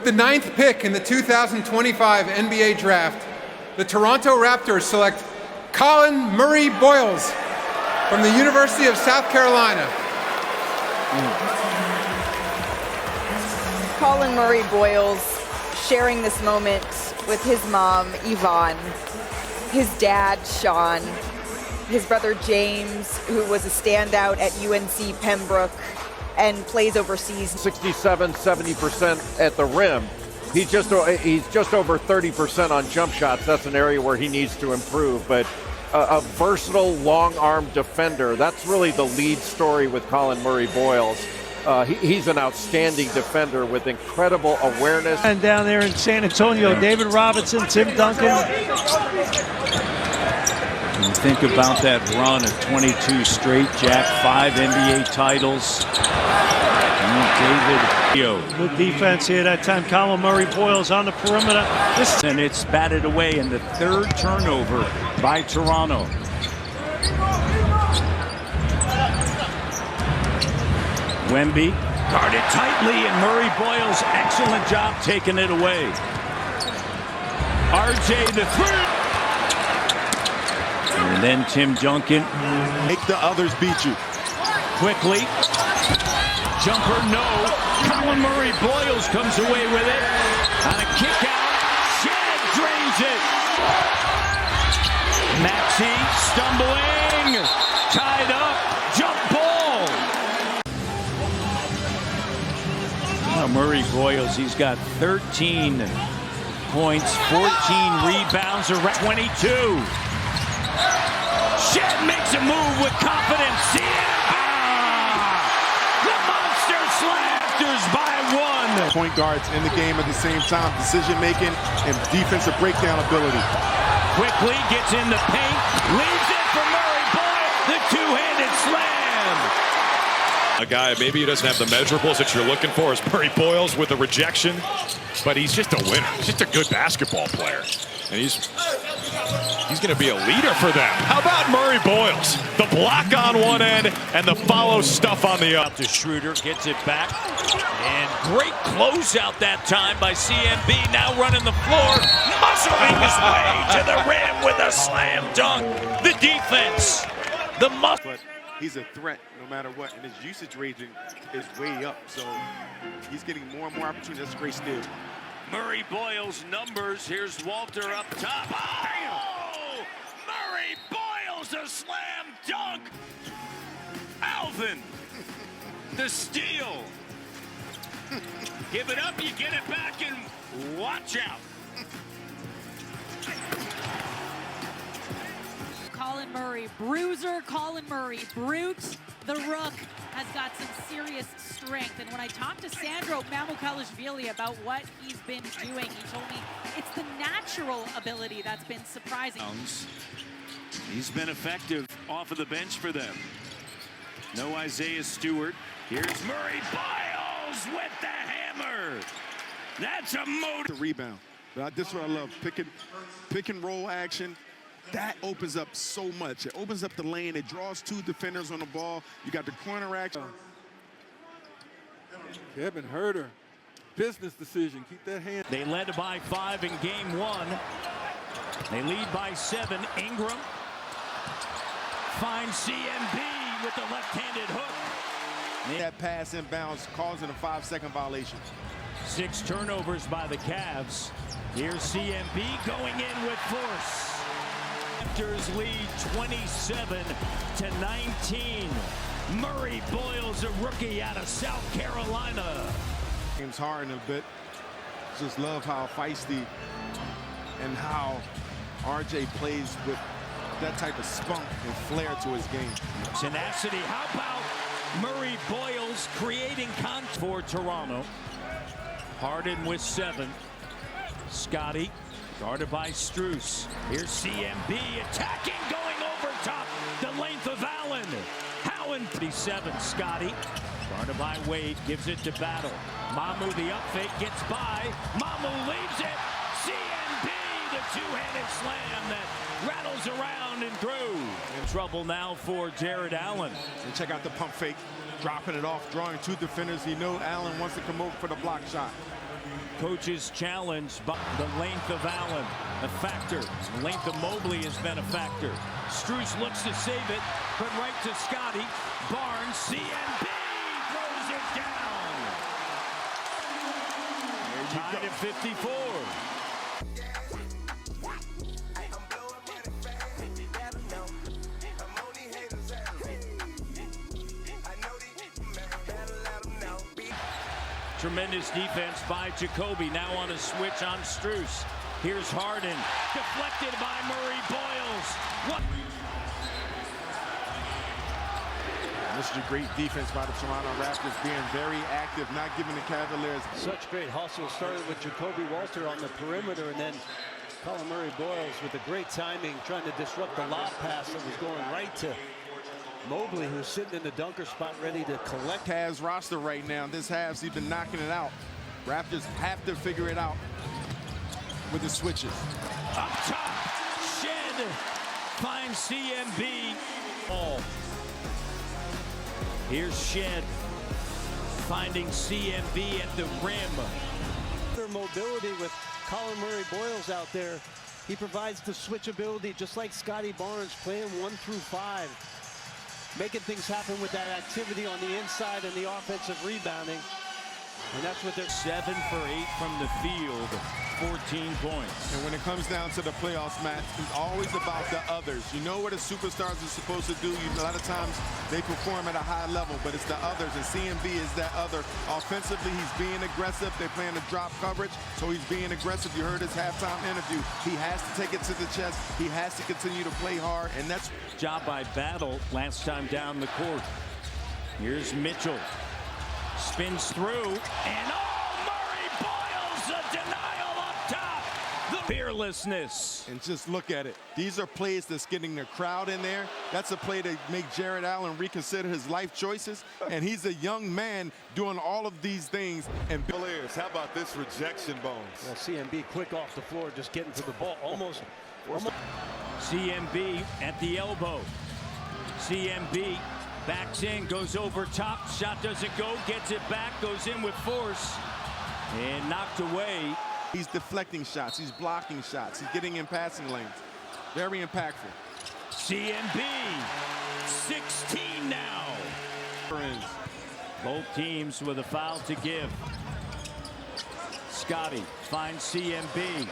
the 9th pick in the 2025 NBA Draft, the Toronto Raptors select Collin Murray-Bowles from the University of South Carolina. Collin Murray-Bowles sharing this moment with his mom, Yvonne, his dad, Sean, his brother, James, who was a standout at UNC Pembroke and plays overseas. 67, 70% at the rim. He's just over 30% on jump shots. That's an area where he needs to improve. But a versatile, long-arm defender. That's really the lead story with Collin Murray-Bowles. He's an outstanding defender with incredible awareness. And down there in San Antonio, David Robinson, Tim Duncan. You think about that run of 22 straight, Jack, 5 NBA titles. David. Good defense here that time. Collin Murray-Bowles on the perimeter. And it's batted away in the 3rd turnover by Toronto. Wemby guarded tightly, and Murray-Bowles, excellent job taking it away. RJ the 3rd. And then Tim Duncan. Make the others beat you. Quickly. Jumper, no. Collin Murray-Bowles comes away with it. On a kick out. Shed drains it. Maxey stumbling. Tied up. Jump ball. Murray-Bowles, he's got 13 points, 14 rebounds, around 22. Shed makes a move with confidence. The monster slafters by 1. Point guards in the game at the same time, decision making and defensive breakdown ability. Quickly gets in the paint, leaves it for Murray-Bowles, the two-handed slam. A guy maybe who doesn't have the measurables that you're looking for is Murray-Bowles with a rejection, but he's just a winner. He's just a good basketball player, and he's going to be a leader for them. How about Murray-Bowles? The block on one end and the follow stuff on the other. Schroeder gets it back, and great closeout that time by CMB. Now running the floor, muscling his way to the rim with a slam dunk. The defense, the muscle. But he's a threat no matter what, and his usage rating is way up, so he's getting more and more opportunities. That's a great steal. Murray-Bowles numbers. Here's Walter up top. Oh! Murray-Bowles, a slam dunk. Alvin, the steal. Give it up, you get it back, and watch out. Collin Murray, bruiser, Collin Murray, brute. The Rook has got some serious strength. And when I talked to Sandro Mamukelashvili about what he's been doing, he told me it's the natural ability that's been surprising. He's been effective off of the bench for them. No Isaiah Stewart. Here's Murray-Bowles with the hammer. That's a motor. The rebound. But this is what I love. Pick and roll action. That opens up so much. It opens up the lane. It draws 2 defenders on the ball. You got the corner action. Kevin Huerter, business decision. Keep that hand. They led by 5 in game 1. They lead by 7. Ingram finds CMB with the left-handed hook. That pass inbounds causing a 5-second violation. 6 turnovers by the Cavs. Here's CMB going in with force. Raptors lead 27-19. Murray-Bowles, a rookie out of South Carolina. James Harden a bit. Just love how feisty and how RJ plays with that type of spunk and flair to his game. Tenacity. How about Murray-Bowles creating contact for Toronto? Harden with 7. Scotty guarded by Strus. Here's CMB attacking, going over top. The length of Allen. Howen, 37. Scotty guarded by Wade, gives it to Battle. Mamu, the up fake, gets by. Mamu leaves it. CMB, the two-handed slam that rattles around and through. In trouble now for Jared Allen. And check out the pump fake, dropping it off, drawing 2 defenders. You know Allen wants to come over for the block shot. Coach's challenge, but the length of Allen, a factor. The length of Mobley has been a factor. Strus looks to save it, but right to Scotty. Barnes, CNB throws it down. Tied at 54. Tremendous defense by Jacoby. Now on a switch on Strus. Here's Harden. Deflected by Murray-Bowles. What? This is a great defense by the Toronto Raptors, being very active, not giving the Cavaliers. Such great hustle. Started with Jacoby Walter on the perimeter, and then Collin Murray-Bowles with a great timing, trying to disrupt the lob pass that was going right to Mobley, who's sitting in the dunker spot ready to collect. Cavs roster right now, this halves, he's been knocking it out. Raptors have to figure it out with the switches. Up top, Shed finds CMB. Oh. Here's Shed finding CMB at the rim. Their mobility with Collin Murray-Bowles out there. He provides the switchability just like Scotty Barnes, playing 1 through 5. Making things happen with that activity on the inside and the offensive rebounding. And that's what they're 7 for 8 from the field, 14 points. And when it comes down to the playoffs, Matt, it's always about the others. You know what the superstars are supposed to do. A lot of times they perform at a high level, but it's the others, and CMB is that other. Offensively, he's being aggressive. They're playing the drop coverage, so he's being aggressive. You heard his halftime interview. He has to take it to the chest. He has to continue to play hard, and that's Job by Battle last time down the court. Here's Mitchell. Spins through, and Murray-Bowles, a denial up top. The fearlessness. And just look at it. These are plays that's getting the crowd in there. That's a play to make Jared Allen reconsider his life choices. And he's a young man doing all of these things. And Players, how about this rejection, Bones? well, CMB quick off the floor, just getting to the ball. Almost. CMB at the elbow. CMB backs in, goes over top. Shot doesn't go, gets it back, goes in with force, and knocked away. He's deflecting shots. He's blocking shots. He's getting in passing lanes. Very impactful. CMB, 16 now. Both teams with a foul to give. Scotty finds CMB.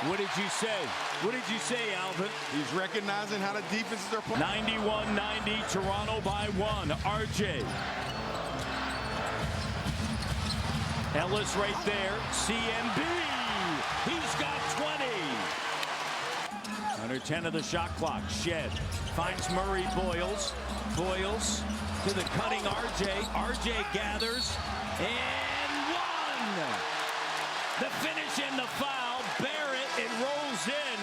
What did you say? What did you say, Alvin? He's recognizing how the defenses are playing. 91-90, Toronto by 1. RJ. Ellis right there. CMB. He's got 20. Under 10 of the shot clock. Shed finds Murray-Bowles. Bowles to the cutting RJ. RJ gathers and 1. The finish and the foul. Barrett, it rolls in.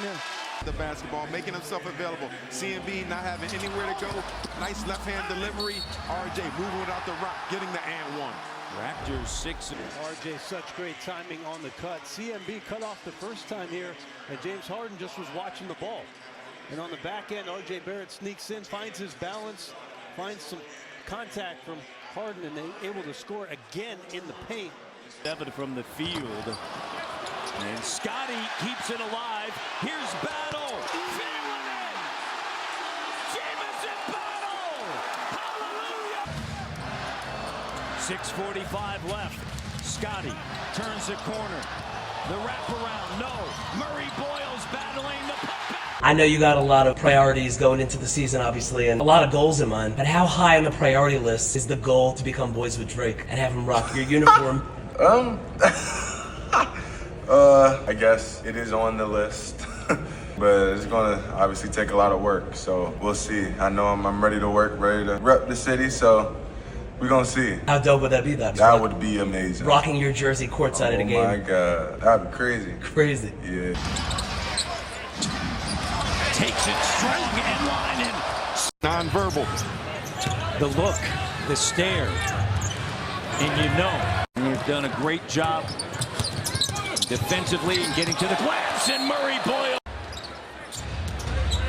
The basketball, making himself available. CMB not having anywhere to go. Nice left-hand delivery. RJ moving without the rock, getting the and 1. Raptors 6. RJ, such great timing on the cut. CMB cut off the first time here, and James Harden just was watching the ball. And on the back end, RJ Barrett sneaks in, finds his balance, finds some contact from Harden, and they're able to score again in the paint. 7 from the field. And Scotty keeps it alive. Here's Battle. Feeling it. Jamison Battle. Hallelujah. 6:45 left. Scotty turns the corner. The wraparound. No. Murray-Bowles battling the putback. I know you got a lot of priorities going into the season, obviously, and a lot of goals in mind. But how high on the priority list is the goal to become boys with Drake and have him rock your uniform? I guess it is on the list, but it's gonna obviously take a lot of work, so we'll see. I know I'm ready to work, ready to rep the city, so we're gonna see. How dope would that be, though? That would be amazing. Rocking your jersey courtside at a game. Oh my God, that'd be crazy. Crazy. Yeah. Takes it strong and line in. Non-verbal. The look, the stare, and you know you've done a great job defensively and getting to the glass, and Murray-Bowles.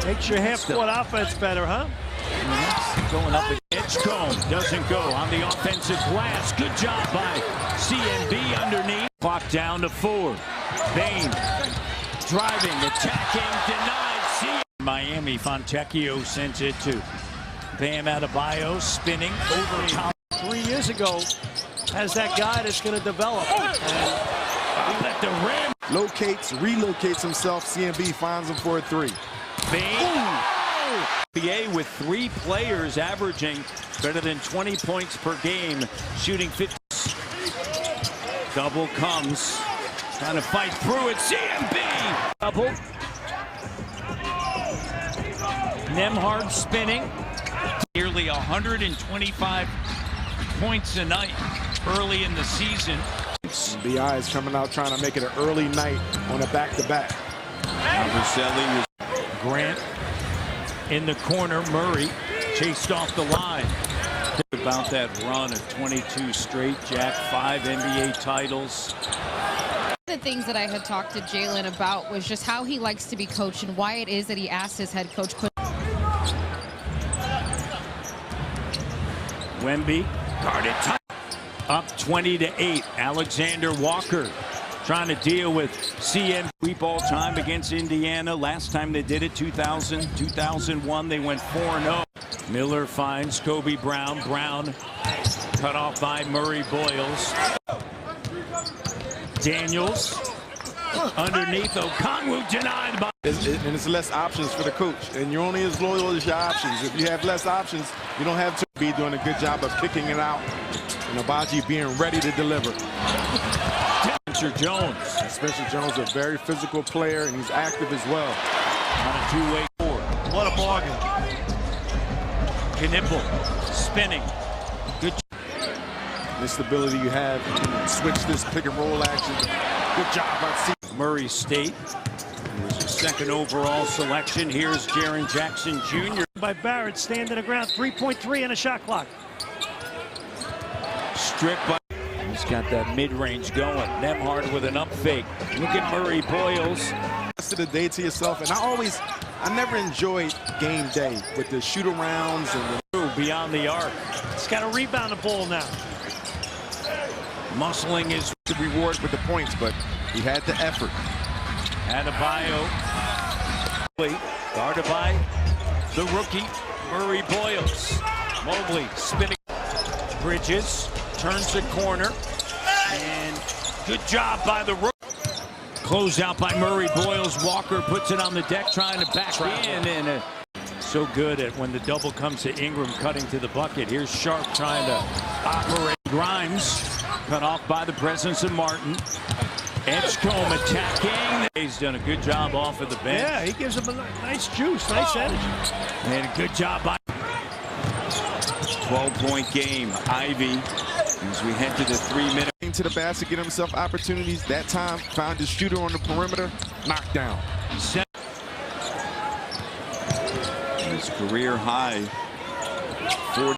Makes your half-court offense better, huh? Going up against Edgecombe, doesn't go on the offensive glass. Good job by CMB underneath. Clock down to 4. Bain driving, attacking, denied. Miami, Fontecchio sends it to Bam Adebayo, spinning over top. 3 years ago, has that guy that's going to develop. And Let the rim. Relocates himself. CMB finds him for a 3. Bain. NBA with 3 players averaging better than 20 points per game, shooting 50. Double comes, trying to fight through it. CMB. Double. Nembhard spinning. Nearly 125 points a night early in the season. BI is coming out trying to make it an early night on a back-to-back. Grant in the corner. Murray chased off the line. About that run of 22 straight, Jack, 5 NBA titles. One of the things that I had talked to Jalen about was just how he likes to be coached and why it is that he asked his head coach. Wemby guarded tight. Up 20-8. Alexander Walker trying to deal with CM. Sweep all time against Indiana. Last time they did it, 2000, 2001, they went 4-0. Miller finds Kobe Brown. Brown cut off by Murray-Bowles. Daniels underneath. Okongwu denied by. And it's less options for the coach. And you're only as loyal as your options. If you have less options, you don't have to be doing a good job of kicking it out. And Abaji being ready to deliver. Spencer Jones. Spencer Jones, a very physical player, and he's active as well. On a two-way forward. what a bargain. Knipple spinning. Good. The stability you have, you can switch this pick and roll action. Good job on C. Murray State was the second overall selection. Here's Jaren Jackson Jr. By Barrett, standing the ground, 3.3 and a shot clock. Stripped by. He's got that mid-range going. Nembhard with an up fake. Look at Murray-Bowles. Rest of the day to yourself, and I never enjoyed game day with the shoot-arounds and the beyond the arc. He's got to rebound the ball now. Muscling is the reward with the points, but he had the effort. Adebayo guarded by the rookie Murray-Bowles. Mobley spinning. Bridges turns the corner, and good job by the rookie. Closed out by Murray-Bowles. Walker puts it on the deck, trying to back in, and so good at when the double comes to Ingram cutting to the bucket. Here's Sharp trying to operate. Grimes cut off by the presence of Martin. Edgecombe attacking. He's done a good job off of the bench. Yeah, he gives him a nice juice, nice energy. And a good job by 12-point game. Ivy, as we head to the 3-minute. To the basket, get himself opportunities. That time, found his shooter on the perimeter. Knockdown. His career high. 40.